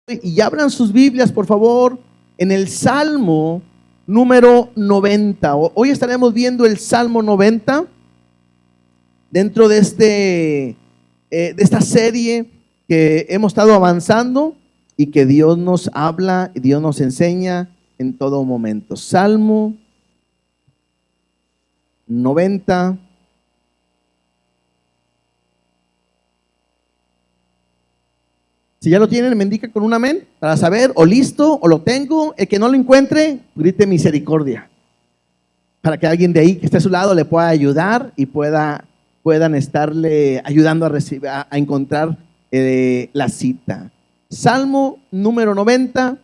Y abran sus Biblias, por favor, en el Salmo número 90. Hoy estaremos viendo el Salmo 90 dentro de esta serie que hemos estado avanzando y que Dios nos habla y Dios nos enseña en todo momento. Salmo 90. Si ya lo tienen, me indica con un amén para saber, o listo, o lo tengo. El que no lo encuentre, grite misericordia, para que alguien de ahí que esté a su lado le pueda ayudar y puedan estarle ayudando a encontrar la cita. Salmo número 90.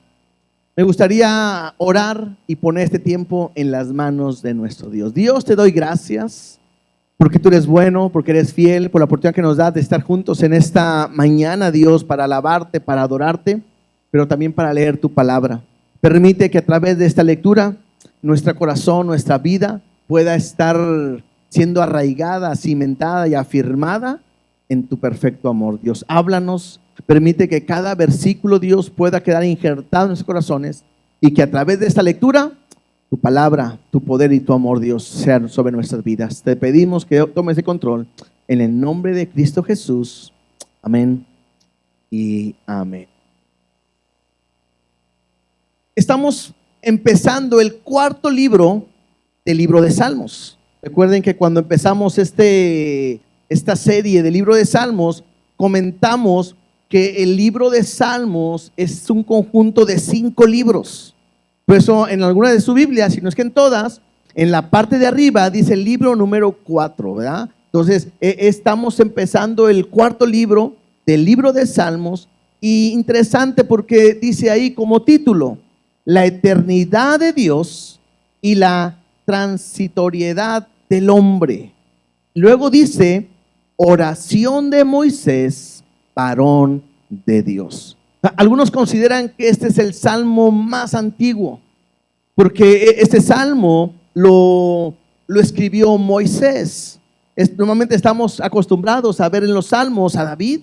Me gustaría orar y poner este tiempo en las manos de nuestro Dios. Dios, te doy gracias porque tú eres bueno, porque eres fiel, por la oportunidad que nos das de estar juntos en esta mañana, Dios, para alabarte, para adorarte, pero también para leer tu palabra. Permite que a través de esta lectura, nuestro corazón, nuestra vida pueda estar siendo arraigada, cimentada y afirmada en tu perfecto amor. Dios, háblanos, permite que cada versículo, Dios, pueda quedar injertado en nuestros corazones y que a través de esta lectura tu palabra, tu poder y tu amor, Dios, sean sobre nuestras vidas. Te pedimos que tomes el control en el nombre de Cristo Jesús. Amén y amén. Estamos empezando el cuarto libro del libro de Salmos. Recuerden que cuando empezamos esta serie del libro de Salmos, comentamos que el libro de Salmos es un conjunto de 5 libros. Por eso en alguna de sus Biblias, si no es que en todas, en la parte de arriba dice el libro número 4, ¿verdad? Entonces estamos empezando el cuarto libro del libro de Salmos, y interesante porque dice ahí como título: la eternidad de Dios y la transitoriedad del hombre. Luego dice oración de Moisés, varón de Dios. Algunos consideran que este es el salmo más antiguo, porque este salmo lo escribió Moisés. Normalmente estamos acostumbrados a ver en los salmos a David,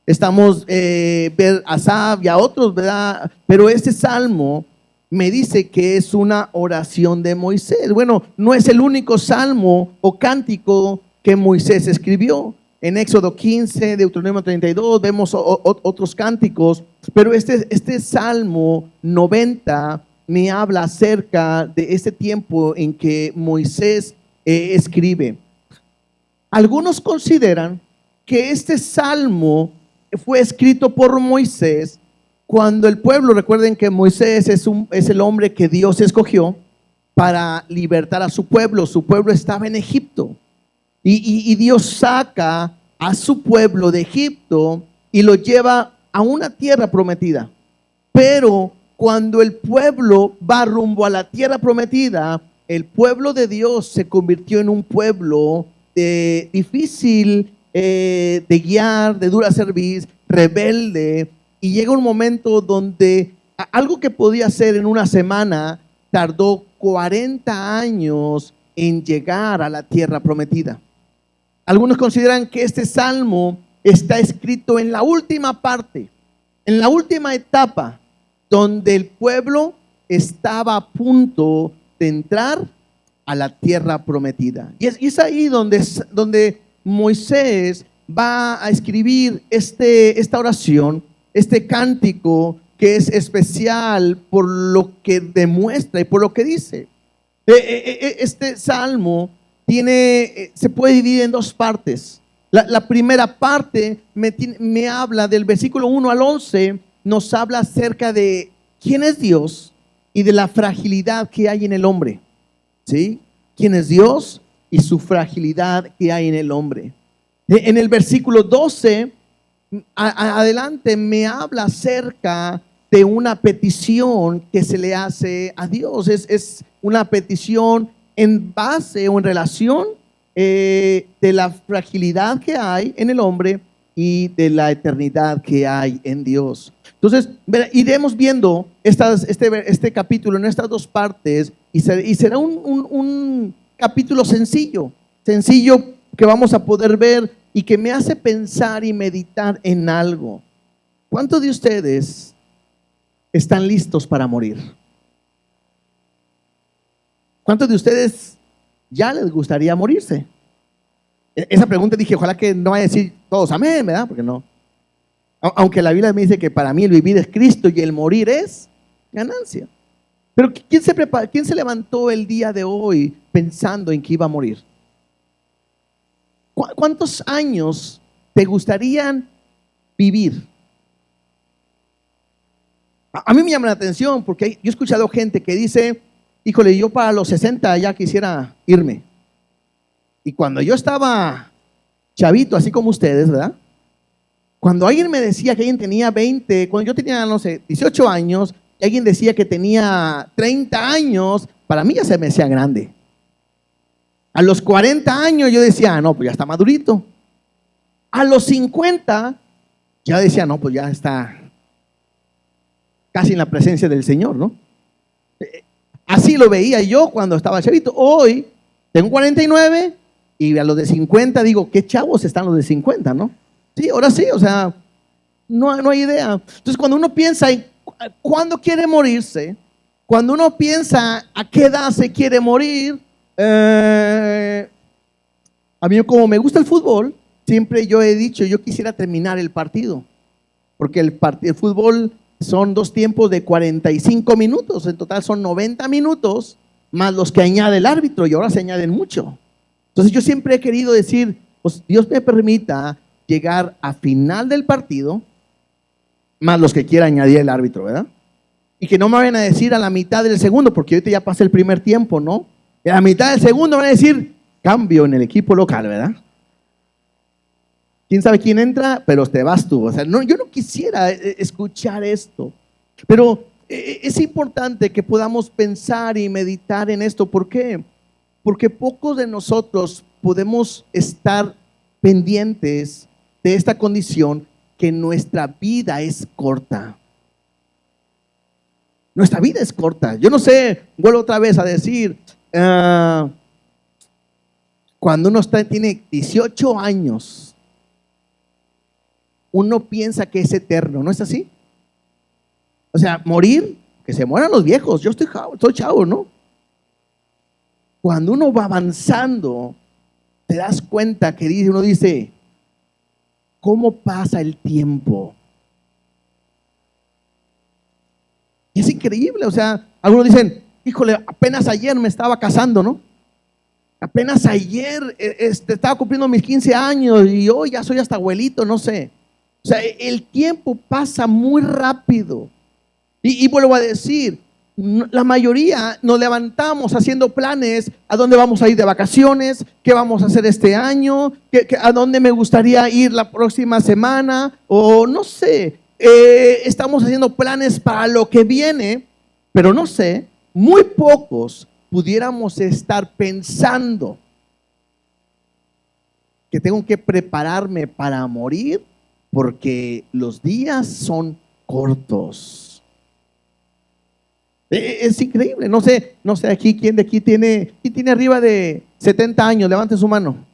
estamos ver a Asaf y a otros, ¿verdad? Pero este salmo me dice que es una oración de Moisés. Bueno, no es el único salmo o cántico que Moisés escribió. En Éxodo 15, Deuteronomio 32, vemos otros cánticos, pero este Salmo 90 me habla acerca de este tiempo en que Moisés escribe. Algunos consideran que este Salmo fue escrito por Moisés cuando el pueblo, recuerden que Moisés es el hombre que Dios escogió para libertar a su pueblo. Su pueblo estaba en Egipto. Y Dios saca a su pueblo de Egipto y lo lleva a una tierra prometida. Pero cuando el pueblo va rumbo a la tierra prometida, el pueblo de Dios se convirtió en un pueblo difícil de guiar, de dura cerviz, rebelde. Y llega un momento donde algo que podía hacer en una semana tardó 40 años en llegar a la tierra prometida. Algunos consideran que este salmo está escrito en la última parte, en la última etapa, donde el pueblo estaba a punto de entrar a la tierra prometida. Y es ahí donde Moisés va a escribir esta oración, este cántico que es especial por lo que demuestra y por lo que dice. Este salmo se puede dividir en 2 partes. La primera parte me habla del versículo 1 al 11, nos habla acerca de quién es Dios y de la fragilidad que hay en el hombre. ¿Sí? ¿Quién es Dios y su fragilidad que hay en el hombre? En el versículo 12, adelante, me habla acerca de una petición que se le hace a Dios. Es una petición en base o en relación de la fragilidad que hay en el hombre y de la eternidad que hay en Dios. Entonces, iremos viendo este capítulo en estas 2 partes y será un capítulo sencillo que vamos a poder ver y que me hace pensar y meditar en algo. ¿Cuántos de ustedes están listos para morir? ¿Cuántos de ustedes ya les gustaría morirse? Esa pregunta dije, ojalá que no vaya a decir todos amén, ¿verdad? Porque no. Aunque la Biblia me dice que para mí el vivir es Cristo y el morir es ganancia. Pero ¿quién se levantó el día de hoy pensando en que iba a morir? ¿Cuántos años te gustarían vivir? A mí me llama la atención porque yo he escuchado gente que dice, híjole, yo para los 60 ya quisiera irme. Y cuando yo estaba chavito, así como ustedes, ¿verdad? Cuando alguien me decía que alguien tenía 20, cuando yo tenía, no sé, 18 años, y alguien decía que tenía 30 años, para mí ya se me hacía grande. A los 40 años yo decía, no, pues ya está madurito. A los 50 ya decía, no, pues ya está casi en la presencia del Señor, ¿no? Así lo veía yo cuando estaba chavito. Hoy tengo 49 y a los de 50 digo, qué chavos están los de 50, ¿no? Sí, ahora sí, o sea, no hay idea. Entonces, cuando uno piensa en cuándo quiere morirse, cuando uno piensa a qué edad se quiere morir, a mí como me gusta el fútbol, siempre yo he dicho, yo quisiera terminar el partido, porque el fútbol son 2 tiempos de 45 minutos, en total son 90 minutos, más los que añade el árbitro, y ahora se añaden mucho. Entonces yo siempre he querido decir, pues Dios me permita llegar a final del partido, más los que quiera añadir el árbitro, ¿verdad? Y que no me vayan a decir a la mitad del segundo, porque ahorita ya pasé el primer tiempo, ¿no? Y a la mitad del segundo van a decir, cambio en el equipo local, ¿verdad? ¿Quién sabe quién entra? Pero te vas tú. O sea, no, yo no quisiera escuchar esto, pero es importante que podamos pensar y meditar en esto. ¿Por qué? Porque pocos de nosotros podemos estar pendientes de esta condición, que nuestra vida es corta. Nuestra vida es corta. Yo no sé, vuelvo otra vez a decir, cuando uno tiene 18 años, uno piensa que es eterno, ¿no es así? O sea, morir, que se mueran los viejos. Yo estoy chavo, ¿no? Cuando uno va avanzando, te das cuenta que uno dice, ¿cómo pasa el tiempo? Y es increíble, o sea, algunos dicen, híjole, apenas ayer me estaba casando, ¿no? Apenas ayer estaba cumpliendo mis 15 años y hoy ya soy hasta abuelito, no sé. O sea, el tiempo pasa muy rápido. Y vuelvo a decir, la mayoría nos levantamos haciendo planes, a dónde vamos a ir de vacaciones, qué vamos a hacer este año, a dónde me gustaría ir la próxima semana, o no sé, estamos haciendo planes para lo que viene, pero no sé, muy pocos pudiéramos estar pensando que tengo que prepararme para morir porque los días son cortos. Es increíble, no sé aquí, ¿quién tiene arriba de 70 años? Levante su mano.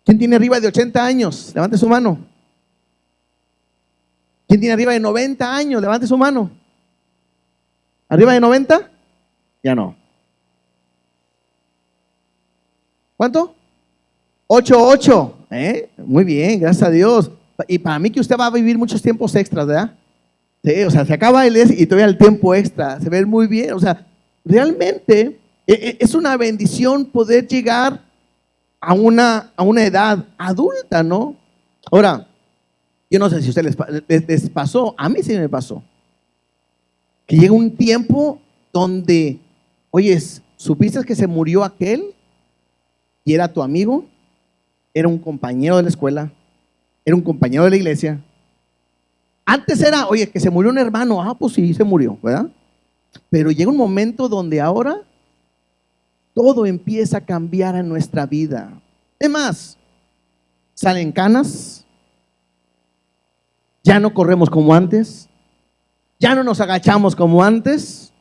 ¿Quién tiene arriba de 80 años? Levante su mano. ¿Quién tiene arriba de 90 años? Levante su mano. ¿Arriba de 90? Ya no. ¿Cuánto? 8. Muy bien, gracias a Dios. Y para mí que usted va a vivir muchos tiempos extras, ¿verdad? Sí, o sea, se acaba el y todavía el tiempo extra, se ve muy bien. O sea, realmente es una bendición poder llegar a una edad adulta, ¿no? Ahora, yo no sé si a ustedes les pasó, a mí sí me pasó, que llega un tiempo donde, oye, ¿supiste que se murió aquel? Y era tu amigo, era un compañero de la escuela, era un compañero de la iglesia. Antes era, oye, que se murió un hermano, pues sí, se murió, ¿verdad? Pero llega un momento donde ahora todo empieza a cambiar en nuestra vida. Es más, salen canas, ya no corremos como antes, ya no nos agachamos como antes.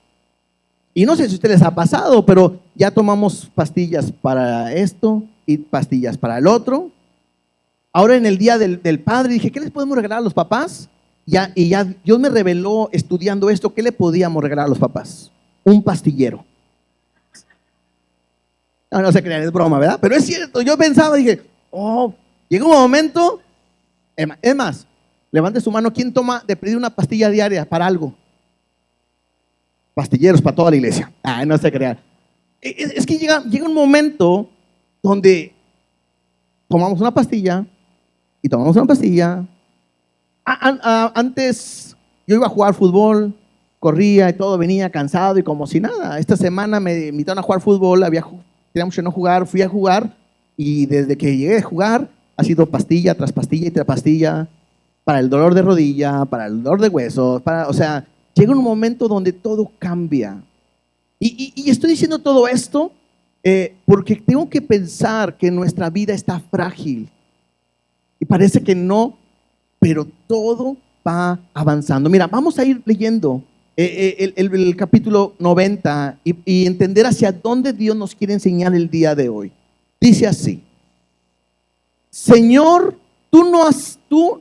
Y no sé si a ustedes les ha pasado, pero ya tomamos pastillas para esto y pastillas para el otro. Ahora en el día del padre dije, ¿qué les podemos regalar a los papás? ya Dios me reveló estudiando esto, ¿qué le podíamos regalar a los papás? Un pastillero. No, no se crean, es broma, ¿verdad? Pero es cierto, yo pensaba, dije, oh, llega un momento, es más, levante su mano, ¿quién toma de pedir una pastilla diaria para algo? Pastilleros para toda la iglesia. No se crean. Es que llega un momento donde tomamos una pastilla y tomamos una pastilla. Antes yo iba a jugar fútbol, corría y todo, venía cansado y como si nada. Esta semana me invitaron a jugar fútbol, tenía mucho no jugar, fui a jugar y desde que llegué a jugar ha sido pastilla tras pastilla y tras pastilla para el dolor de rodilla, para el dolor de huesos, o sea, llega un momento donde todo cambia. Y estoy diciendo todo esto porque tengo que pensar que nuestra vida está frágil y parece que no, pero todo va avanzando. Mira, vamos a ir leyendo el capítulo 90 y entender hacia dónde Dios nos quiere enseñar el día de hoy. Dice así: Señor, tú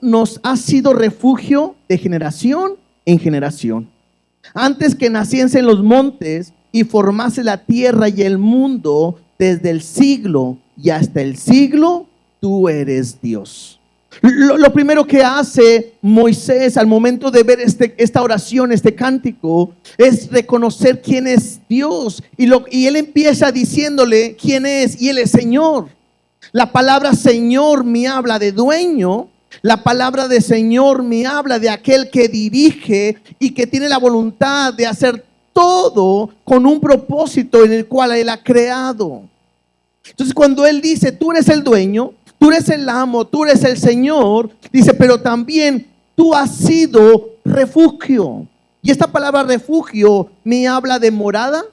nos has sido refugio de generación en generación. Antes que naciesen los montes y formase la tierra y el mundo, desde el siglo y hasta el siglo, tú eres Dios. Lo primero que hace Moisés al momento de ver esta oración, este cántico, es reconocer quién es Dios. Y él empieza diciéndole quién es, y él es Señor. La palabra Señor me habla de dueño. La palabra de Señor me habla de aquel que dirige y que tiene la voluntad de hacer todo con un propósito en el cual Él ha creado. Entonces, cuando Él dice, tú eres el dueño, tú eres el amo, tú eres el Señor, dice, pero también tú has sido refugio. Y esta palabra refugio me habla de morada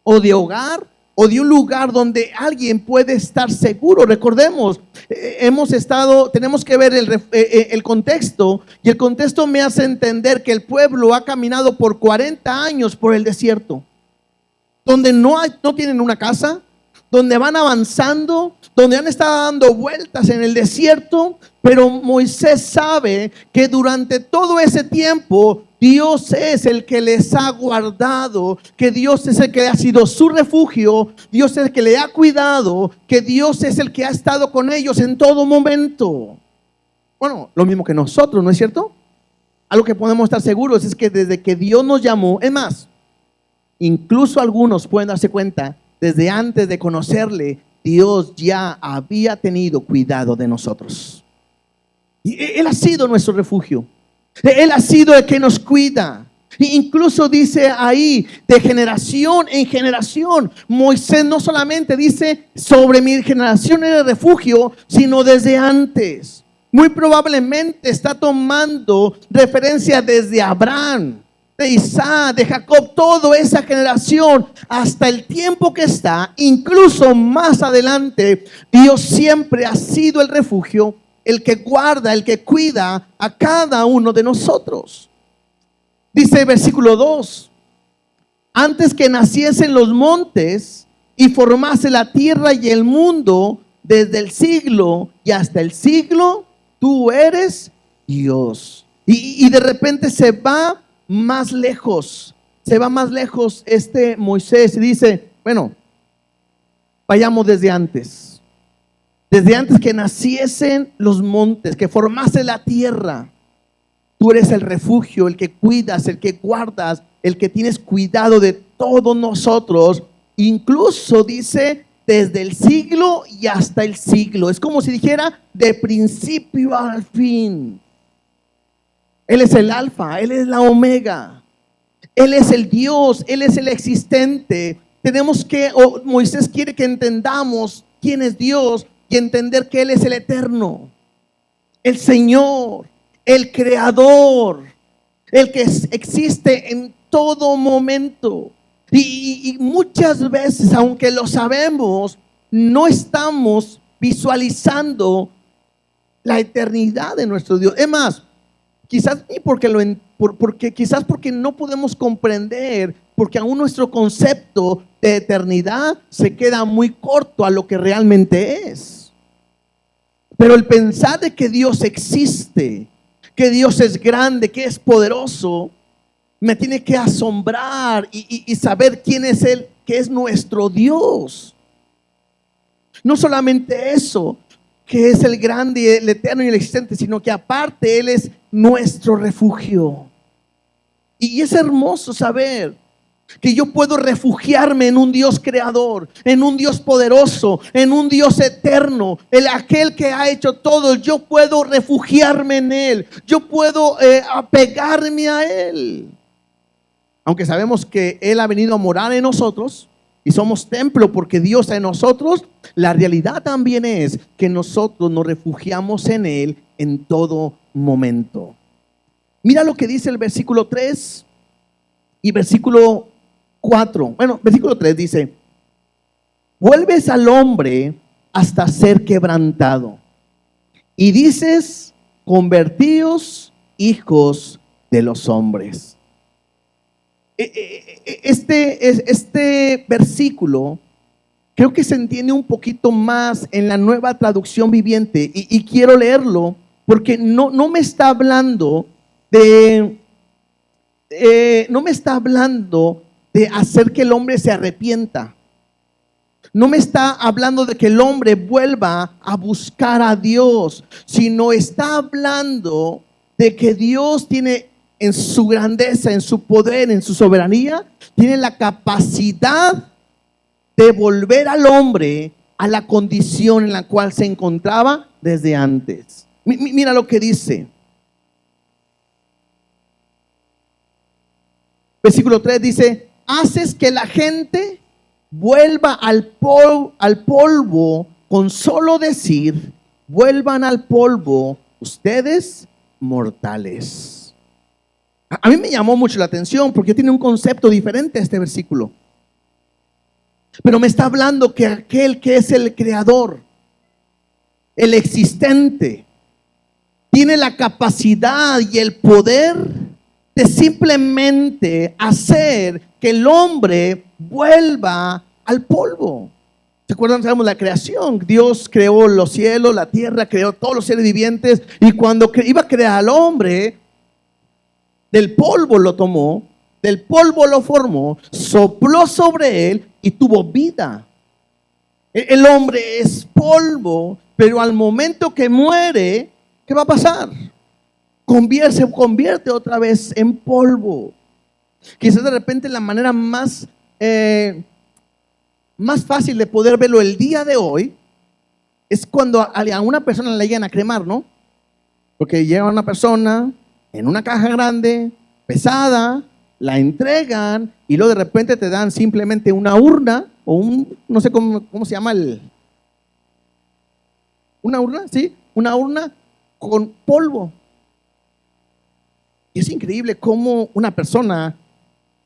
o de hogar o de un lugar donde alguien puede estar seguro. Recordemos, tenemos que ver el contexto, y el contexto me hace entender que el pueblo ha caminado por 40 años por el desierto, donde no tienen una casa, donde van avanzando, donde han estado dando vueltas en el desierto, pero Moisés sabe que durante todo ese tiempo Dios es el que les ha guardado, que Dios es el que ha sido su refugio, Dios es el que le ha cuidado, que Dios es el que ha estado con ellos en todo momento. Bueno, lo mismo que nosotros, ¿no es cierto? Algo que podemos estar seguros es que desde que Dios nos llamó, es más, incluso algunos pueden darse cuenta, desde antes de conocerle, Dios ya había tenido cuidado de nosotros. Y Él ha sido nuestro refugio. Él ha sido el que nos cuida. E incluso dice ahí, de generación en generación. Moisés no solamente dice, sobre mi generación era refugio, sino desde antes. Muy probablemente está tomando referencia desde Abraham, de Isaac, de Jacob, toda esa generación, hasta el tiempo que está, incluso más adelante. Dios siempre ha sido el refugio, el que guarda, el que cuida a cada uno de nosotros. Dice el versículo 2: antes que naciesen los montes y formase la tierra y el mundo, desde el siglo y hasta el siglo, tú eres Dios. Y de repente se va más lejos Moisés y dice, bueno, vayamos desde antes que naciesen los montes, que formase la tierra. Tú eres el refugio, el que cuidas, el que guardas, el que tienes cuidado de todos nosotros. Incluso dice, desde el siglo y hasta el siglo. Es como si dijera, de principio al fin. Él es el alfa, Él es la omega. Él es el Dios, Él es el existente. Moisés quiere que entendamos quién es Dios y entender que Él es el eterno, el Señor, el creador, el que existe en todo momento. Y muchas veces, aunque lo sabemos, no estamos visualizando la eternidad de nuestro Dios. Es más, quizás porque no podemos comprender, porque aún nuestro concepto de eternidad se queda muy corto a lo que realmente es. Pero el pensar de que Dios existe, que Dios es grande, que es poderoso, me tiene que asombrar y saber quién es Él, que es nuestro Dios. No solamente eso, que es el grande, el eterno y el existente, sino que aparte Él es nuestro refugio. Y es hermoso saber que yo puedo refugiarme en un Dios creador, en un Dios poderoso, en un Dios eterno, aquel que ha hecho todo. Yo puedo refugiarme en Él, yo puedo apegarme a Él. Aunque sabemos que Él ha venido a morar en nosotros y somos templo porque Dios está en nosotros, la realidad también es que nosotros nos refugiamos en Él en todo momento. Mira lo que dice el versículo 3 y versículo 4. Bueno, versículo 3 dice: vuelves al hombre hasta ser quebrantado, y dices: convertíos hijos de los hombres. Este versículo creo que se entiende un poquito más en la Nueva Traducción Viviente, y quiero leerlo porque no me está hablando no me está hablando de hacer que el hombre se arrepienta. No me está hablando de que el hombre vuelva a buscar a Dios, sino está hablando de que Dios tiene, en su grandeza, en su poder, en su soberanía, tiene la capacidad de volver al hombre a la condición en la cual se encontraba desde antes. Mira lo que dice. Versículo 3 dice: haces que la gente vuelva al polvo con solo decir: vuelvan al polvo ustedes mortales. A mí me llamó mucho la atención porque tiene un concepto diferente a este versículo. Pero me está hablando que aquel que es el creador, el existente, tiene la capacidad y el poder de simplemente hacer que el hombre vuelva al polvo. ¿Se acuerdan? Sabemos la creación. Dios creó los cielos, la tierra, creó todos los seres vivientes, y cuando iba a crear al hombre, del polvo lo tomó, del polvo lo formó, sopló sobre él y tuvo vida. El hombre es polvo, pero al momento que muere, ¿qué va a pasar? Se convierte otra vez en polvo. Quizás de repente la manera más fácil de poder verlo el día de hoy es cuando a una persona le llegan a cremar, ¿no? Porque llega una persona en una caja grande, pesada, la entregan y luego de repente te dan simplemente una urna o no sé cómo se llama una urna, ¿sí? Una urna con polvo. Y es increíble cómo una persona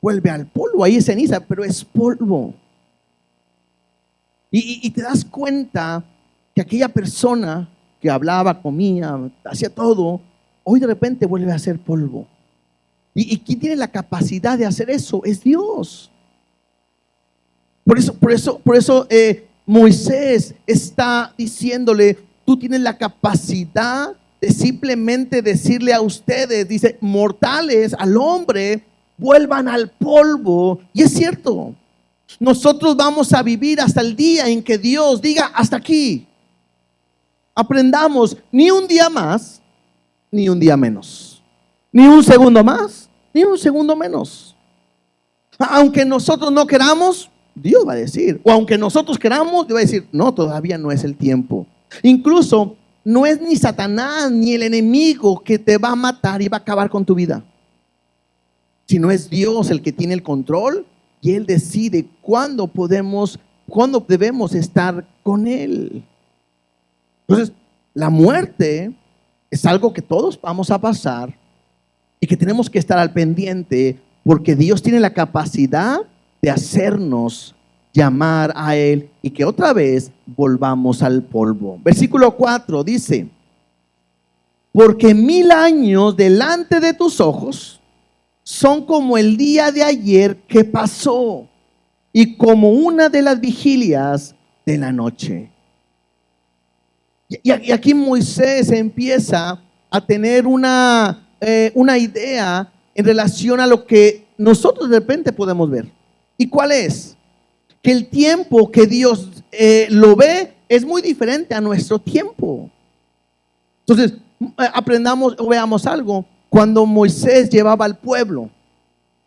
vuelve al polvo. Ahí es ceniza, pero es polvo. Y te das cuenta que aquella persona que hablaba, comía, hacía todo, hoy de repente vuelve a ser polvo. ¿Y quién tiene la capacidad de hacer eso? Es Dios. Por eso Moisés está diciéndole: tú tienes la capacidad de simplemente decirle a ustedes, dice, mortales, al hombre, vuelvan al polvo. Y es cierto, nosotros vamos a vivir hasta el día en que Dios diga: hasta aquí. Aprendamos, ni un día más, ni un día menos, ni un segundo más, ni un segundo menos. Aunque nosotros no queramos, Dios va a decir, o aunque nosotros queramos, Dios va a decir: no, todavía no es el tiempo. Incluso no es ni Satanás ni el enemigo que te va a matar y va a acabar con tu vida, sino es Dios el que tiene el control, y Él decide cuándo debemos estar con Él. Entonces, la muerte es algo que todos vamos a pasar y que tenemos que estar al pendiente, porque Dios tiene la capacidad de hacernos llamar a Él y que otra vez volvamos al polvo. Versículo 4 dice: porque 1000 años delante de tus ojos son como el día de ayer que pasó, y como una de las vigilias de la noche. Y aquí Moisés empieza a tener una idea en relación a lo que nosotros de repente podemos ver. ¿Y cuál es? Que el tiempo que Dios lo ve es muy diferente a nuestro tiempo. Entonces, aprendamos o veamos algo. Cuando Moisés llevaba al pueblo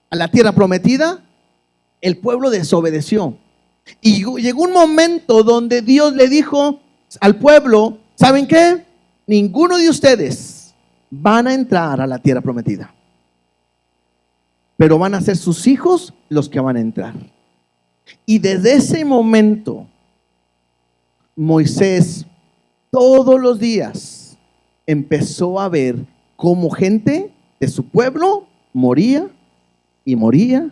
a la tierra prometida, el pueblo desobedeció. Y llegó un momento donde Dios le dijo al pueblo: ¿saben qué? Ninguno de ustedes van a entrar a la tierra prometida, pero van a ser sus hijos los que van a entrar. Y desde ese momento, Moisés todos los días empezó a ver cómo gente de su pueblo moría y moría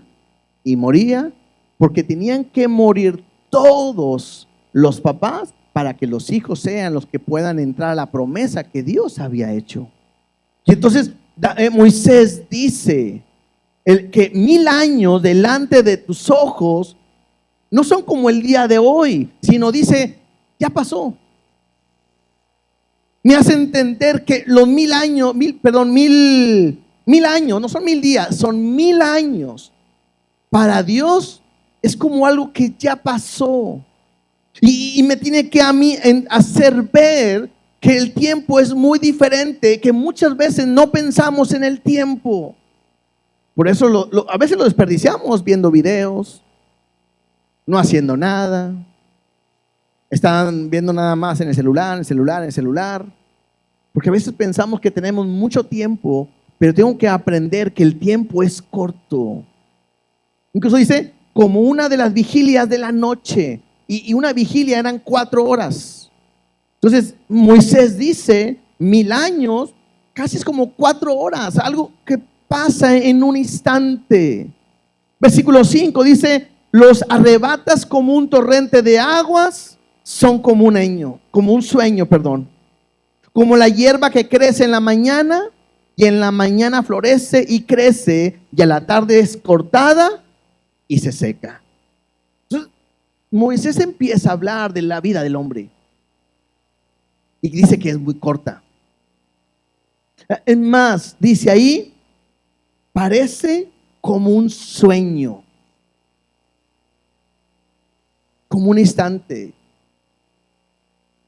y moría, porque tenían que morir todos los papás para que los hijos sean los que puedan entrar a la promesa que Dios había hecho. Y entonces Moisés dice que 1000 años delante de tus ojos no son como el día de hoy, sino dice, ya pasó. Me hace entender que los 1000 años, mil años, no son 1000 días, son 1000 años. Para Dios es como algo que ya pasó. Y me tiene que a mí hacer ver que el tiempo es muy diferente, que muchas veces no pensamos en el tiempo. Por eso a veces lo desperdiciamos viendo videos, no haciendo nada. Están viendo nada más en el celular. Porque a veces pensamos que tenemos mucho tiempo, pero tengo que aprender que el tiempo es corto. Incluso dice, como una de las vigilias de la noche. Y una vigilia eran 4 horas. Entonces Moisés dice, 1000 años, casi es como 4 horas, algo que pasa en un instante. Versículo 5 dice, los arrebatas como un torrente de aguas, son como un sueño, como la hierba que crece en la mañana, y en la mañana florece y crece, y a la tarde es cortada y se seca. Entonces, Moisés empieza a hablar de la vida del hombre y dice que es muy corta. Es más, dice ahí, parece como un sueño, como un instante.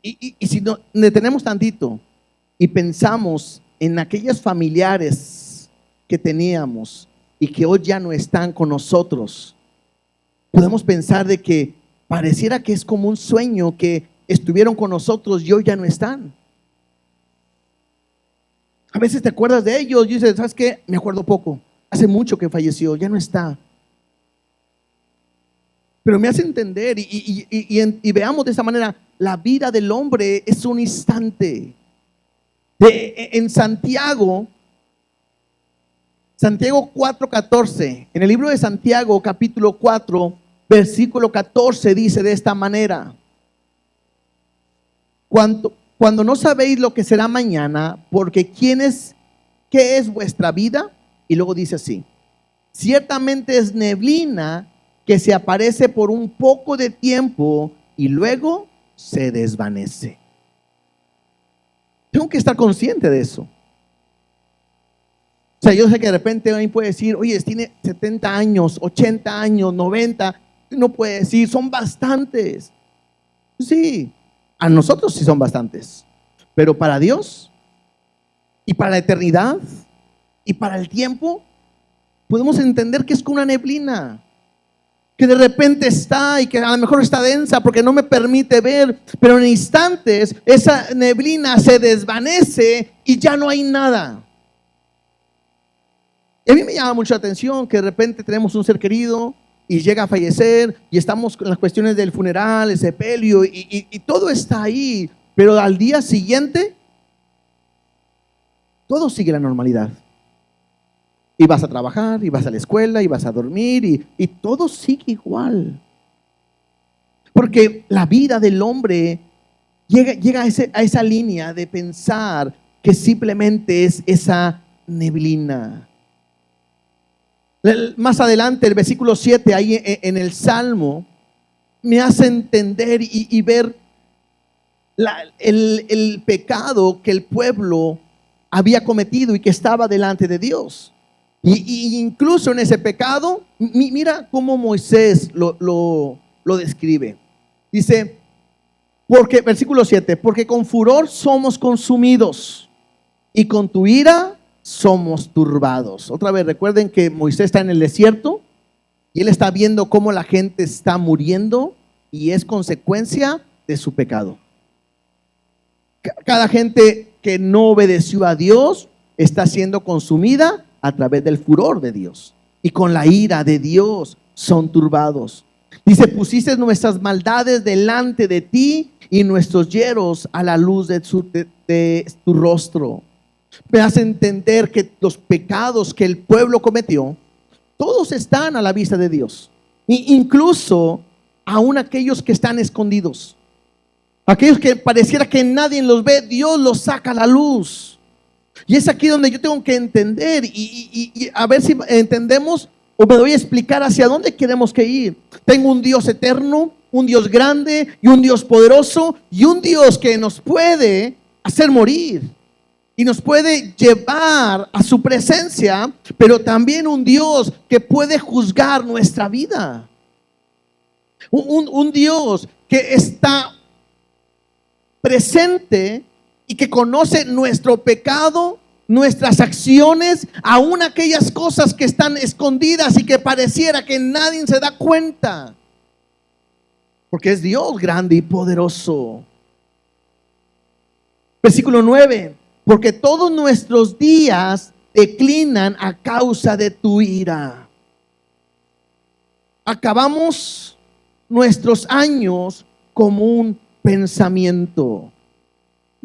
Y si nos detenemos tantito y pensamos en aquellos familiares que teníamos y que hoy ya no están con nosotros, podemos pensar de que pareciera que es como un sueño, que estuvieron con nosotros y hoy ya no están. A veces te acuerdas de ellos y dices, ¿sabes qué? Me acuerdo poco, hace mucho que falleció, ya no está. Pero me hace entender y veamos de esa manera, la vida del hombre es un instante. En Santiago 4:14, en el libro de Santiago capítulo 4, versículo 14 dice de esta manera: cuando no sabéis lo que será mañana, porque ¿qué es vuestra vida? Y luego dice así: ciertamente es neblina que se aparece por un poco de tiempo y luego se desvanece. Tengo que estar consciente de eso. O sea, yo sé que de repente alguien puede decir, oye, tiene 70 años, 80 años, 90. No puede decir, son bastantes. Sí, a nosotros sí son bastantes. Pero para Dios y para la eternidad y para el tiempo, podemos entender que es como una neblina, que de repente está y que a lo mejor está densa porque no me permite ver, pero en instantes esa neblina se desvanece y ya no hay nada. Y a mí me llama mucho la atención que de repente tenemos un ser querido y llega a fallecer y estamos con las cuestiones del funeral, el sepelio y todo está ahí, pero al día siguiente todo sigue la normalidad. Y vas a trabajar, y vas a la escuela, y vas a dormir, y todo sigue igual. Porque la vida del hombre llega a esa línea de pensar que simplemente es esa neblina. Más adelante, el versículo 7, ahí en el Salmo, me hace entender y ver el pecado que el pueblo había cometido y que estaba delante de Dios. Y incluso en ese pecado, mira cómo Moisés lo describe. Dice, porque, versículo 7, porque con furor somos consumidos y con tu ira somos turbados. Otra vez, recuerden que Moisés está en el desierto y él está viendo cómo la gente está muriendo y es consecuencia de su pecado. Cada gente que no obedeció a Dios está siendo consumida a través del furor de Dios y con la ira de Dios son turbados. Dice, pusiste nuestras maldades delante de ti y nuestros yeros a la luz de tu rostro. Me hace entender que los pecados que el pueblo cometió, todos están a la vista de Dios, incluso aún aquellos que están escondidos, aquellos que pareciera que nadie los ve, Dios los saca a la luz. Y es aquí donde yo tengo que entender y a ver si entendemos o me voy a explicar hacia dónde queremos que ir. Tengo un Dios eterno, un Dios grande y un Dios poderoso y un Dios que nos puede hacer morir y nos puede llevar a su presencia, pero también un Dios que puede juzgar nuestra vida. Un Dios que está presente y que conoce nuestro pecado, nuestras acciones, aún aquellas cosas que están escondidas y que pareciera que nadie se da cuenta, porque es Dios grande y poderoso. Versículo 9, porque todos nuestros días declinan a causa de tu ira. Acabamos nuestros años como un pensamiento.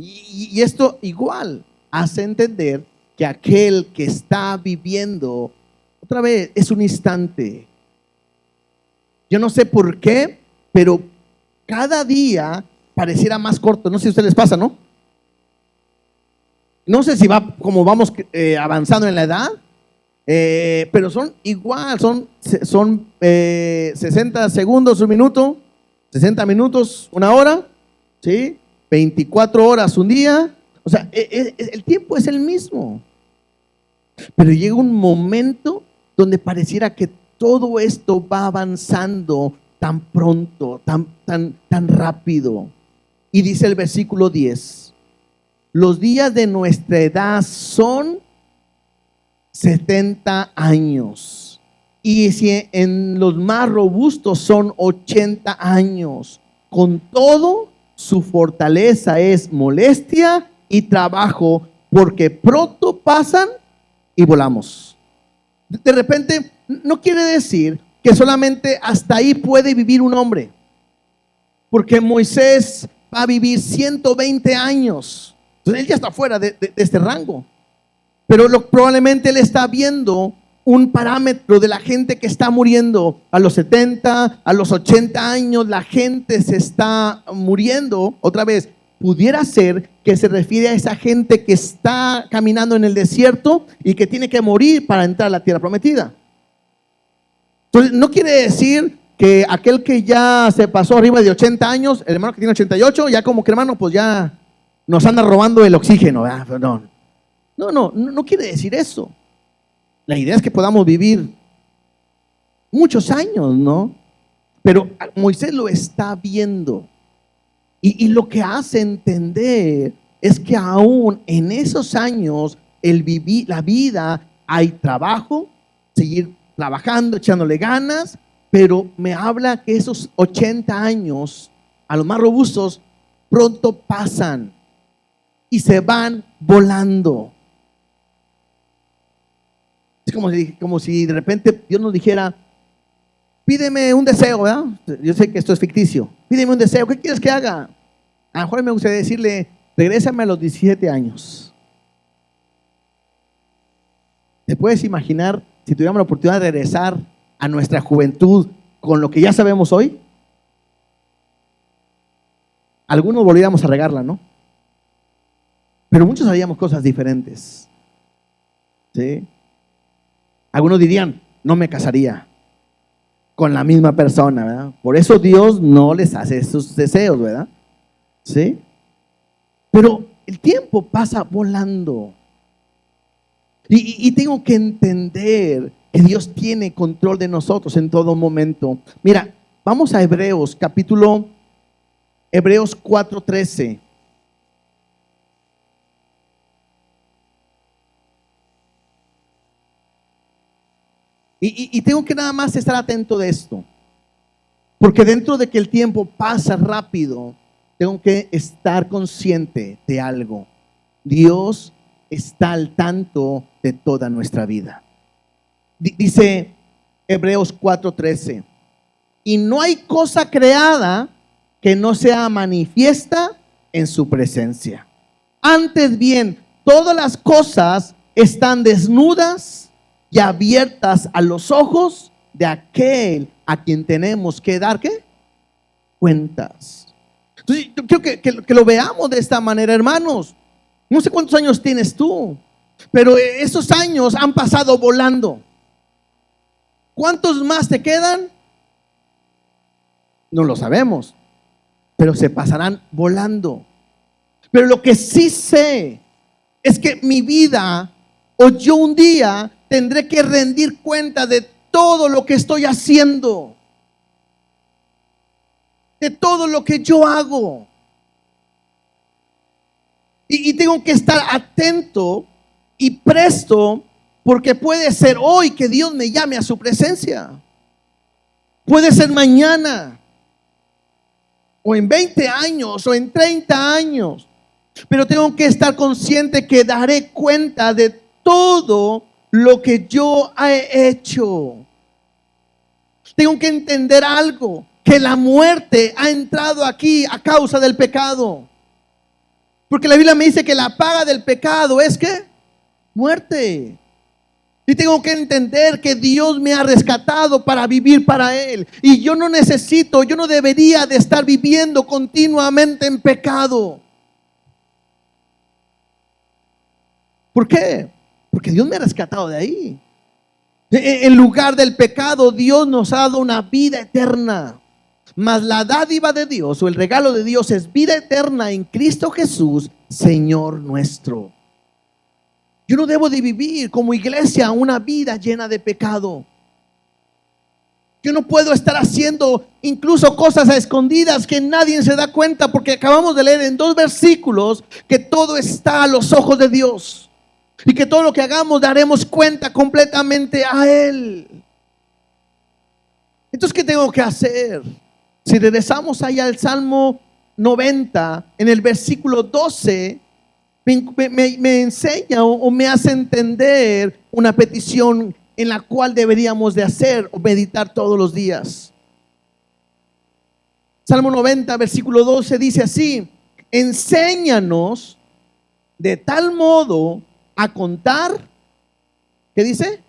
Y esto igual hace entender que aquel que está viviendo, otra vez, es un instante. Yo no sé por qué, pero cada día pareciera más corto. No sé si a ustedes les pasa, ¿no? No sé si va como vamos avanzando en la edad, pero son igual, son 60 segundos, un minuto, 60 minutos, una hora, ¿sí? 24 horas un día. O sea, el tiempo es el mismo. Pero llega un momento donde pareciera que todo esto va avanzando tan pronto, tan rápido. Y dice el versículo 10, los días de nuestra edad son 70 años. Y si en los más robustos son 80 años. Con todo, su fortaleza es molestia y trabajo, porque pronto pasan y volamos. De repente, no quiere decir que solamente hasta ahí puede vivir un hombre, porque Moisés va a vivir 120 años. Entonces él ya está fuera de este rango, pero probablemente él está viendo un parámetro de la gente que está muriendo a los 70, a los 80 años. La gente se está muriendo. Otra vez, pudiera ser que se refiere a esa gente que está caminando en el desierto y que tiene que morir para entrar a la tierra prometida. Entonces, no quiere decir que aquel que ya se pasó arriba de 80 años, el hermano que tiene 88, ya como que hermano, pues ya nos anda robando el oxígeno, ¿verdad? No quiere decir eso. La idea es que podamos vivir muchos años, ¿no? Pero Moisés lo está viendo. Y lo que hace entender es que aún en esos años, la vida, hay trabajo, seguir trabajando, echándole ganas, pero me habla que esos 80 años, a los más robustos, pronto pasan y se van volando. Es como si de repente Dios nos dijera, pídeme un deseo, ¿verdad? Yo sé que esto es ficticio. Pídeme un deseo, ¿qué quieres que haga? A lo mejor me gustaría decirle, regrésame a los 17 años. ¿Te puedes imaginar si tuviéramos la oportunidad de regresar a nuestra juventud con lo que ya sabemos hoy? Algunos volviéramos a regarla, ¿no? Pero muchos haríamos cosas diferentes. ¿Sí? Algunos dirían, no me casaría con la misma persona, ¿verdad? Por eso Dios no les hace esos deseos, ¿verdad? ¿Sí? Pero el tiempo pasa volando. Y tengo que entender que Dios tiene control de nosotros en todo momento. Mira, vamos a Hebreos 4:13. Y tengo que nada más estar atento de esto, porque dentro de que el tiempo pasa rápido, tengo que estar consciente de algo. Dios está al tanto de toda nuestra vida. Dice Hebreos 4:13, y no hay cosa creada que no sea manifiesta en su presencia. Antes bien, todas las cosas están desnudas y abiertas a los ojos de aquel a quien tenemos que dar, ¿qué? Cuentas. Entonces, yo quiero que lo veamos de esta manera, hermanos. No sé cuántos años tienes tú, pero esos años han pasado volando. ¿Cuántos más te quedan? No lo sabemos, pero se pasarán volando. Pero lo que sí sé es que mi vida, o yo un día tendré que rendir cuenta de todo lo que estoy haciendo, de todo lo que yo hago. Y tengo que estar atento y presto, porque puede ser hoy que Dios me llame a su presencia. Puede ser mañana, o en 20 años, o en 30 años. Pero tengo que estar consciente que daré cuenta de todo lo que yo he hecho. Tengo que entender algo, que la muerte ha entrado aquí a causa del pecado. Porque la Biblia me dice que la paga del pecado es ¿qué? Muerte. Y tengo que entender que Dios me ha rescatado para vivir para Él. Y yo no debería de estar viviendo continuamente en pecado. ¿Por qué? Porque Dios me ha rescatado de ahí. En lugar del pecado, Dios nos ha dado una vida eterna. Mas la dádiva de Dios, o el regalo de Dios, es vida eterna en Cristo Jesús, Señor nuestro. Yo no debo de vivir como iglesia una vida llena de pecado. Yo no puedo estar haciendo incluso cosas a escondidas que nadie se da cuenta, porque acabamos de leer en 2 versículos que todo está a los ojos de Dios y que todo lo que hagamos daremos cuenta completamente a Él. Entonces, ¿qué tengo que hacer? Si regresamos ahí al Salmo 90, en el versículo 12, me enseña o me hace entender una petición en la cual deberíamos de hacer o meditar todos los días. Salmo 90, versículo 12 dice así: enséñanos de tal modo a contar, ¿qué dice?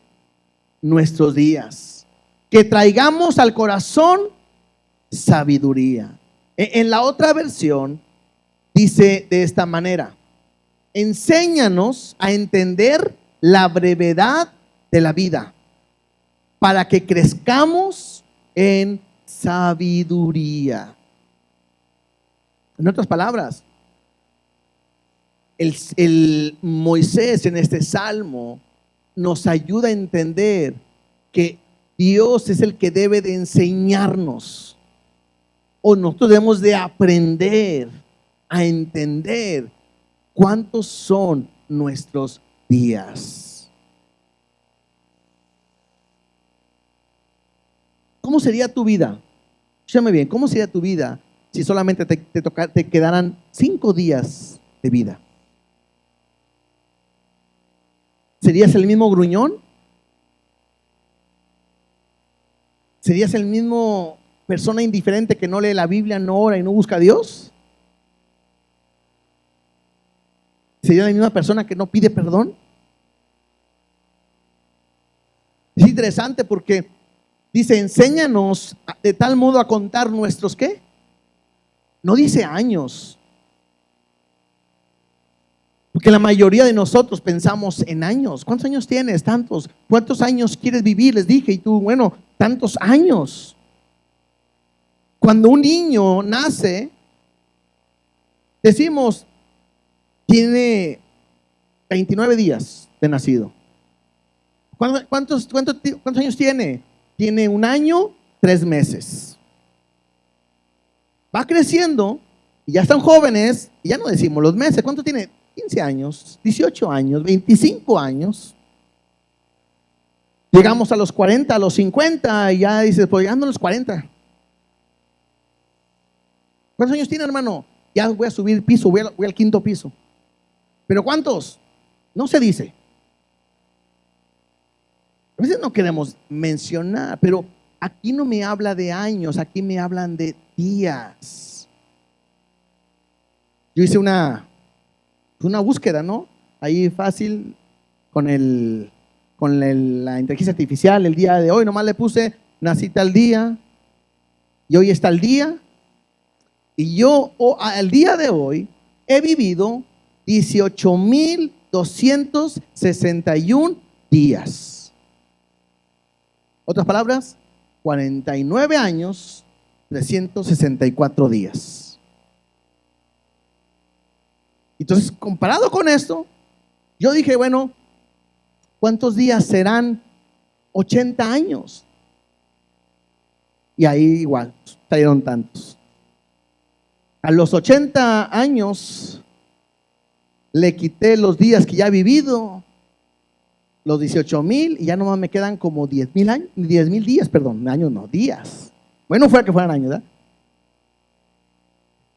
Nuestros días, que traigamos al corazón sabiduría. En la otra versión dice de esta manera: enséñanos a entender la brevedad de la vida, para que crezcamos en sabiduría. En otras palabras, el Moisés en este salmo nos ayuda a entender que Dios es el que debe de enseñarnos, o nosotros debemos de aprender a entender cuántos son nuestros días. ¿Cómo sería tu vida? Escúchame bien, ¿cómo sería tu vida si solamente te quedaran 5 días de vida? ¿Serías el mismo gruñón? ¿Serías el mismo persona indiferente que no lee la Biblia, no ora y no busca a Dios? ¿Sería la misma persona que no pide perdón? Es interesante porque dice: enséñanos de tal modo a contar nuestros ¿qué? No dice años, porque la mayoría de nosotros pensamos en años. ¿Cuántos años tienes? Tantos. ¿Cuántos años quieres vivir? Les dije, y tú, bueno, tantos años. Cuando un niño nace, decimos, tiene 29 días de nacido. ¿Cuántos años tiene? Tiene 1 año, 3 meses. Va creciendo y ya están jóvenes y ya no decimos los meses. ¿Cuánto tiene? 15 años, 18 años, 25 años. Llegamos a los 40, a los 50 y ya dices, pues llegando a los 40. ¿Cuántos años tiene, hermano? Ya voy a subir piso, voy al 5.º piso. ¿Pero cuántos? No se dice. A veces no queremos mencionar, pero aquí no me habla de años, aquí me hablan de días. Yo hice una búsqueda, ¿no? Ahí fácil con la inteligencia artificial el día de hoy. Nomás le puse, nací tal día y hoy está el día. Y yo al día de hoy he vivido 18,261 días. Otras palabras, 49 años, 364 días. Entonces, comparado con esto, yo dije, bueno, ¿cuántos días serán 80 años? Y ahí igual, salieron tantos. A los 80 años le quité los días que ya he vivido, los 18,000, y ya nomás me quedan como 10,000 años, 10,000 días, perdón, años no, días. Bueno, fuera que fueran años, ¿verdad?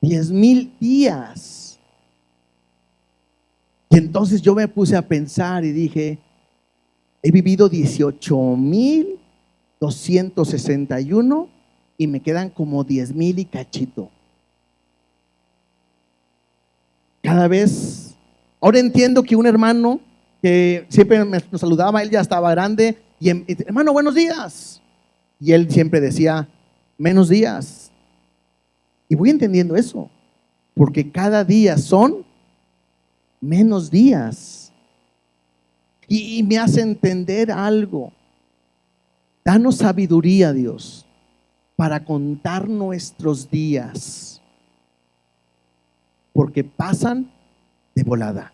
10,000 días. Y entonces yo me puse a pensar y dije, he vivido 18,261 y me quedan como 10,000 y cachito. Cada vez, ahora entiendo que un hermano que siempre nos saludaba, él ya estaba grande, y hermano, buenos días. Y él siempre decía, menos días. Y voy entendiendo eso, porque cada día son menos días. Y me hace entender algo. Danos sabiduría, Dios, para contar nuestros días, porque pasan de volada,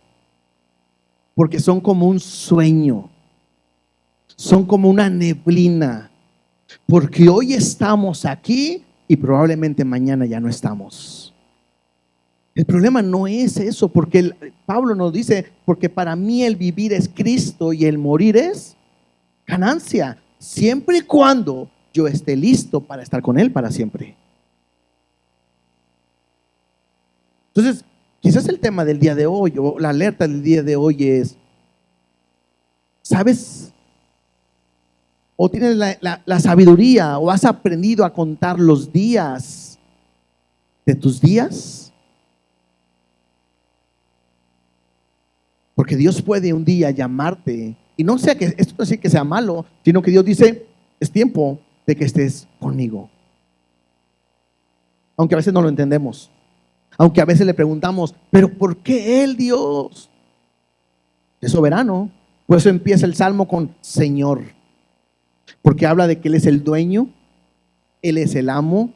porque son como un sueño, son como una neblina, porque hoy estamos aquí y probablemente mañana ya no estamos. El problema no es eso, porque Pablo nos dice, porque para mí el vivir es Cristo y el morir es ganancia, siempre y cuando yo esté listo para estar con Él para siempre. Entonces, quizás el tema del día de hoy, o la alerta del día de hoy es, ¿sabes? O tienes la sabiduría, o has aprendido a contar los días de tus días. Porque Dios puede un día llamarte, y no sea que esto no es que sea malo, sino que Dios dice, es tiempo de que estés conmigo. Aunque a veces no lo entendemos. Aunque a veces le preguntamos, pero ¿por qué Él, Dios? Es soberano. Por eso empieza el Salmo con Señor, porque habla de que Él es el dueño, Él es el amo,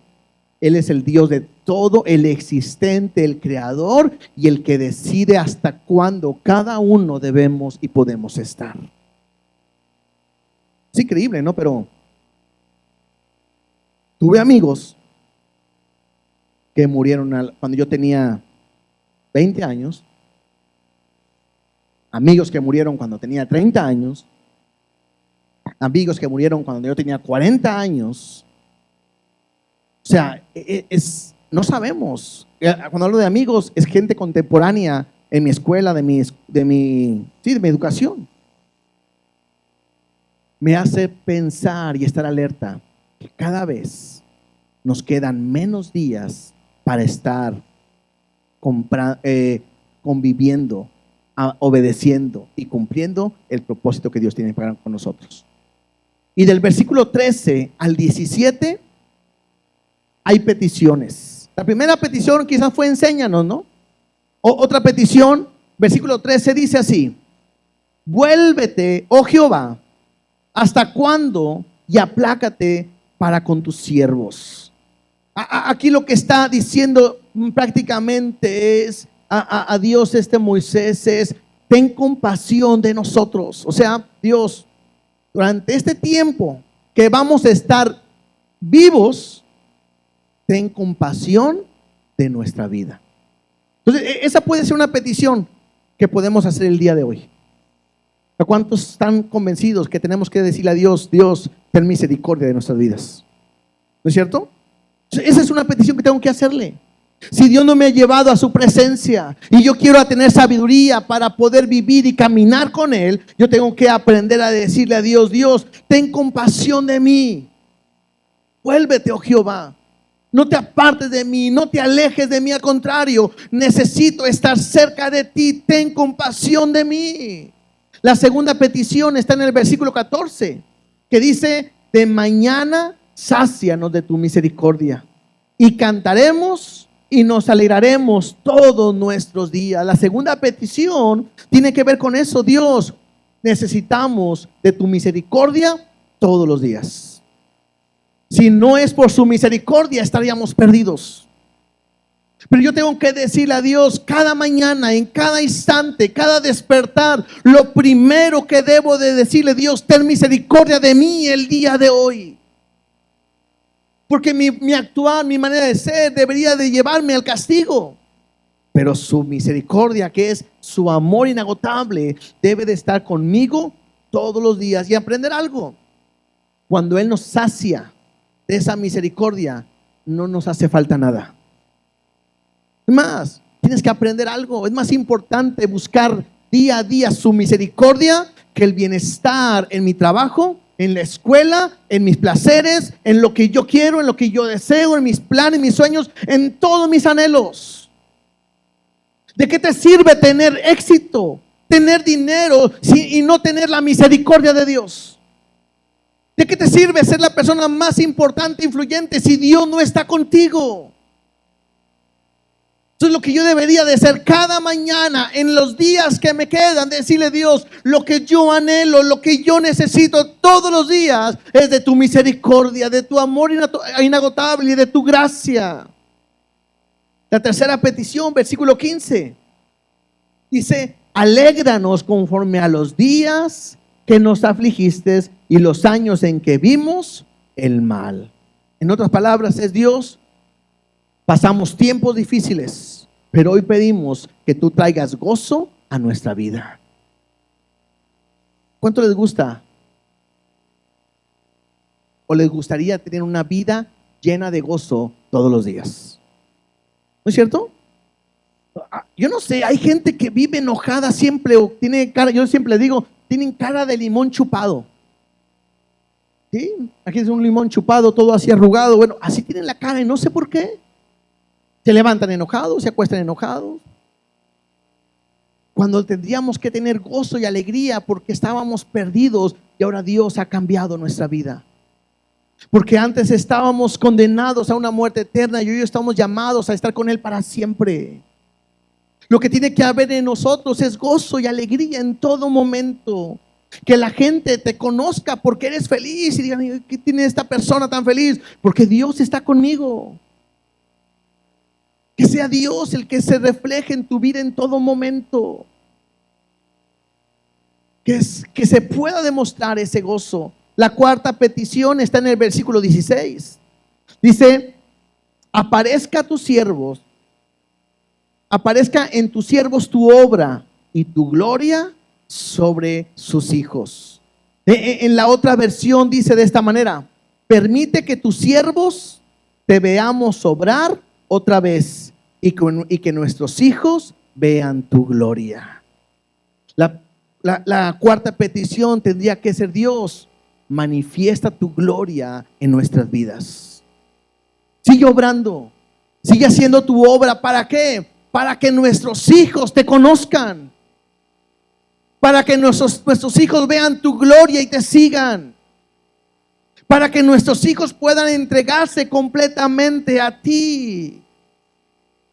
Él es el Dios de todo, el existente, el creador, y el que decide hasta cuándo cada uno debemos y podemos estar. Es increíble, ¿no? Pero tuve amigos que murieron cuando yo tenía 20 años, amigos que murieron cuando tenía 30 años, amigos que murieron cuando yo tenía 40 años. O sea, no sabemos. Cuando hablo de amigos, es gente contemporánea en mi escuela, de mi educación. Me hace pensar y estar alerta que cada vez nos quedan menos días para estar conviviendo, obedeciendo y cumpliendo el propósito que Dios tiene para con nosotros. Y del versículo 13 al 17 hay peticiones. La primera petición quizás fue enséñanos, ¿no? Otra petición, versículo 13 dice así: vuélvete, oh Jehová, ¿hasta cuándo? Y aplácate para con tus siervos. Aquí lo que está diciendo prácticamente es a Dios, Moisés, es: ten compasión de nosotros. O sea, Dios, durante este tiempo que vamos a estar vivos, ten compasión de nuestra vida. Entonces, esa puede ser una petición que podemos hacer el día de hoy. ¿A cuántos están convencidos que tenemos que decirle a Dios, Dios, ten misericordia de nuestras vidas? ¿No es cierto? Esa es una petición que tengo que hacerle. Si Dios no me ha llevado a su presencia y yo quiero tener sabiduría para poder vivir y caminar con Él, yo tengo que aprender a decirle a Dios, Dios, ten compasión de mí. Vuélvete, oh Jehová. No te apartes de mí, no te alejes de mí, al contrario, necesito estar cerca de ti, ten compasión de mí. La segunda petición está en el versículo 14, que dice, de mañana sácianos de tu misericordia y cantaremos y nos alegraremos todos nuestros días. La segunda petición tiene que ver con eso. Dios, necesitamos de tu misericordia todos los días. Si no es por su misericordia, estaríamos perdidos. Pero yo tengo que decirle a Dios cada mañana, en cada instante, cada despertar, lo primero que debo de decirle, Dios, ten misericordia de mí el día de hoy. Porque mi actuar, mi manera de ser debería de llevarme al castigo. Pero su misericordia, que es su amor inagotable, debe de estar conmigo todos los días y aprender algo. Cuando Él nos sacia de esa misericordia, no nos hace falta nada. Es más, tienes que aprender algo. Es más importante buscar día a día su misericordia que el bienestar en mi trabajo, en la escuela, en mis placeres, en lo que yo quiero, en lo que yo deseo, en mis planes, mis sueños, en todos mis anhelos. ¿De qué te sirve tener éxito, tener dinero y no tener la misericordia de Dios? ¿De qué te sirve ser la persona más importante, influyente, si Dios no está contigo? Eso es lo que yo debería de hacer cada mañana, en los días que me quedan, decirle a Dios, lo que yo anhelo, lo que yo necesito todos los días es de tu misericordia, de tu amor inagotable y de tu gracia. La tercera petición, versículo 15, dice, alégranos conforme a los días que nos afligiste y los años en que vimos el mal. En otras palabras, es Dios, pasamos tiempos difíciles, pero hoy pedimos que tú traigas gozo a nuestra vida. ¿Cuánto les gusta? ¿O les gustaría tener una vida llena de gozo todos los días? ¿No es cierto? Yo no sé, hay gente que vive enojada siempre, o tiene cara, yo siempre digo, tienen cara de limón chupado. ¿Sí? Aquí es un limón chupado, todo así arrugado. Bueno, así tienen la cara y no sé por qué. Se levantan enojados, se acuestan enojados. Cuando tendríamos que tener gozo y alegría porque estábamos perdidos y ahora Dios ha cambiado nuestra vida. Porque antes estábamos condenados a una muerte eterna y hoy estamos llamados a estar con Él para siempre. Lo que tiene que haber en nosotros es gozo y alegría en todo momento. Que la gente te conozca porque eres feliz y digan, ¿qué tiene esta persona tan feliz? Porque Dios está conmigo. Que sea Dios el que se refleje en tu vida en todo momento. Que se pueda demostrar ese gozo. La cuarta petición está en el versículo 16. Dice, aparezca en tus siervos tu obra y tu gloria sobre sus hijos. En la otra versión dice de esta manera, permite que tus siervos te veamos obrar otra vez y que nuestros hijos vean tu gloria. La cuarta petición tendría que ser, Dios, manifiesta tu gloria en nuestras vidas. Sigue obrando, sigue haciendo tu obra. ¿Para qué? Para que nuestros hijos te conozcan, para que nuestros hijos vean tu gloria y te sigan, para que nuestros hijos puedan entregarse completamente a ti.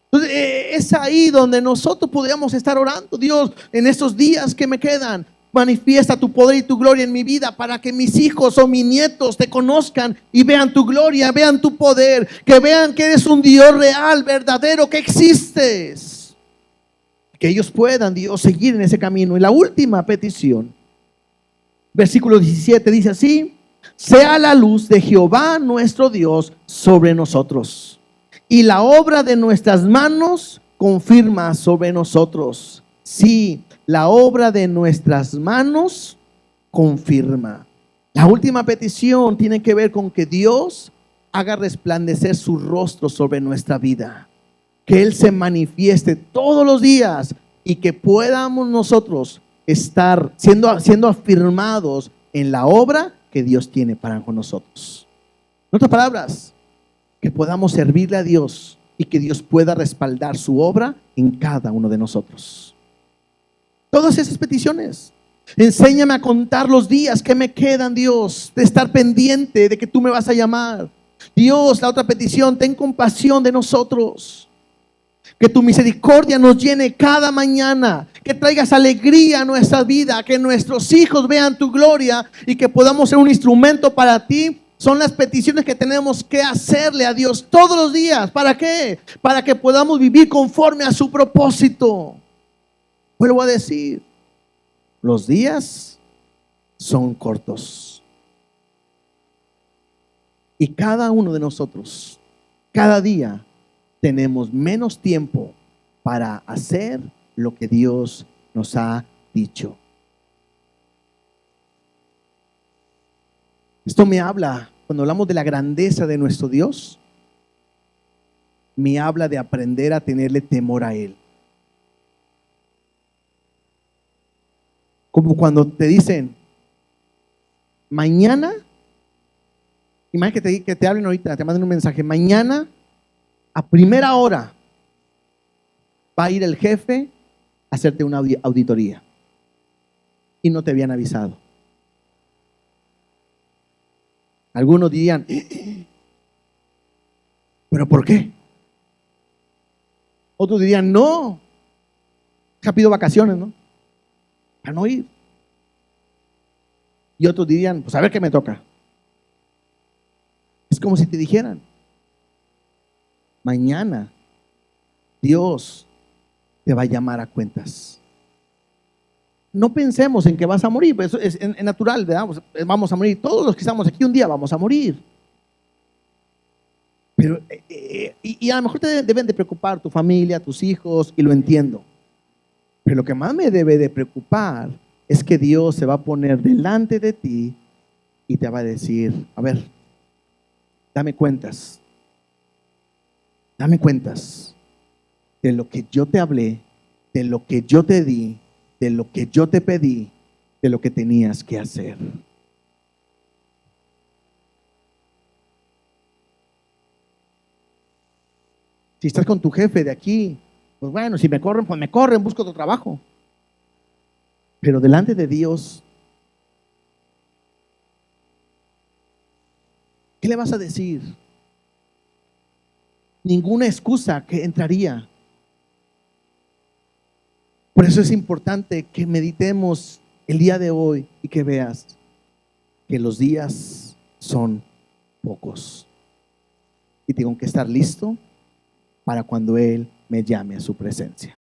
Entonces, es ahí donde nosotros podríamos estar orando. Dios, en estos días que me quedan, manifiesta tu poder y tu gloria en mi vida para que mis hijos o mis nietos te conozcan y vean tu gloria, vean tu poder, que vean que eres un Dios real, verdadero, que existes. Que ellos puedan, Dios, seguir en ese camino. Y la última petición Versículo 17 dice así: sea la luz de Jehová nuestro Dios sobre nosotros, y la obra de nuestras manos confirma sobre nosotros. Sí, la obra de nuestras manos confirma. La última petición tiene que ver con que Dios haga resplandecer su rostro sobre nuestra vida, que Él se manifieste todos los días y que podamos nosotros estar siendo afirmados en la obra que Dios tiene para con nosotros. En otras palabras, que podamos servirle a Dios y que Dios pueda respaldar su obra en cada uno de nosotros. Todas esas peticiones. Enséñame a contar los días que me quedan, Dios, de estar pendiente de que tú me vas a llamar. Dios, la otra petición: ten compasión de nosotros. Que tu misericordia nos llene cada mañana, que traigas alegría a nuestra vida, que nuestros hijos vean tu gloria y que podamos ser un instrumento para ti. Son las peticiones que tenemos que hacerle a Dios todos los días. ¿Para qué? Para que podamos vivir conforme a su propósito. Vuelvo a decir, los días son cortos. Y cada uno de nosotros, cada día, tenemos menos tiempo para hacer lo que Dios nos ha dicho. Esto me habla, cuando hablamos de la grandeza de nuestro Dios, me habla de aprender a tenerle temor a Él. Como cuando te dicen, mañana, imagínate que te hablen ahorita, te manden un mensaje: mañana a primera hora va a ir el jefe a hacerte una auditoría, y no te habían avisado. Algunos dirían, ¿pero por qué? Otros dirían, no, ha pido vacaciones, ¿no? Para no ir. Y otros dirían, pues a ver qué me toca. Es como si te dijeran, mañana Dios te va a llamar a cuentas. No pensemos en que vas a morir, eso es natural, ¿verdad? Vamos a morir. Todos los que estamos aquí un día vamos a morir. Pero, y a lo mejor te deben de preocupar tu familia, tus hijos, y lo entiendo. Pero lo que más me debe de preocupar es que Dios se va a poner delante de ti y te va a decir, a ver, dame cuentas de lo que yo te hablé, de lo que yo te di, de lo que yo te pedí, de lo que tenías que hacer. Si estás con tu jefe de aquí, pues bueno, si me corren, pues me corren, busco otro trabajo. Pero delante de Dios, ¿qué le vas a decir? Ninguna excusa que entraría. Por eso es importante que meditemos el día de hoy y que veas que los días son pocos. Y tengo que estar listo para cuando Él me llame a su presencia.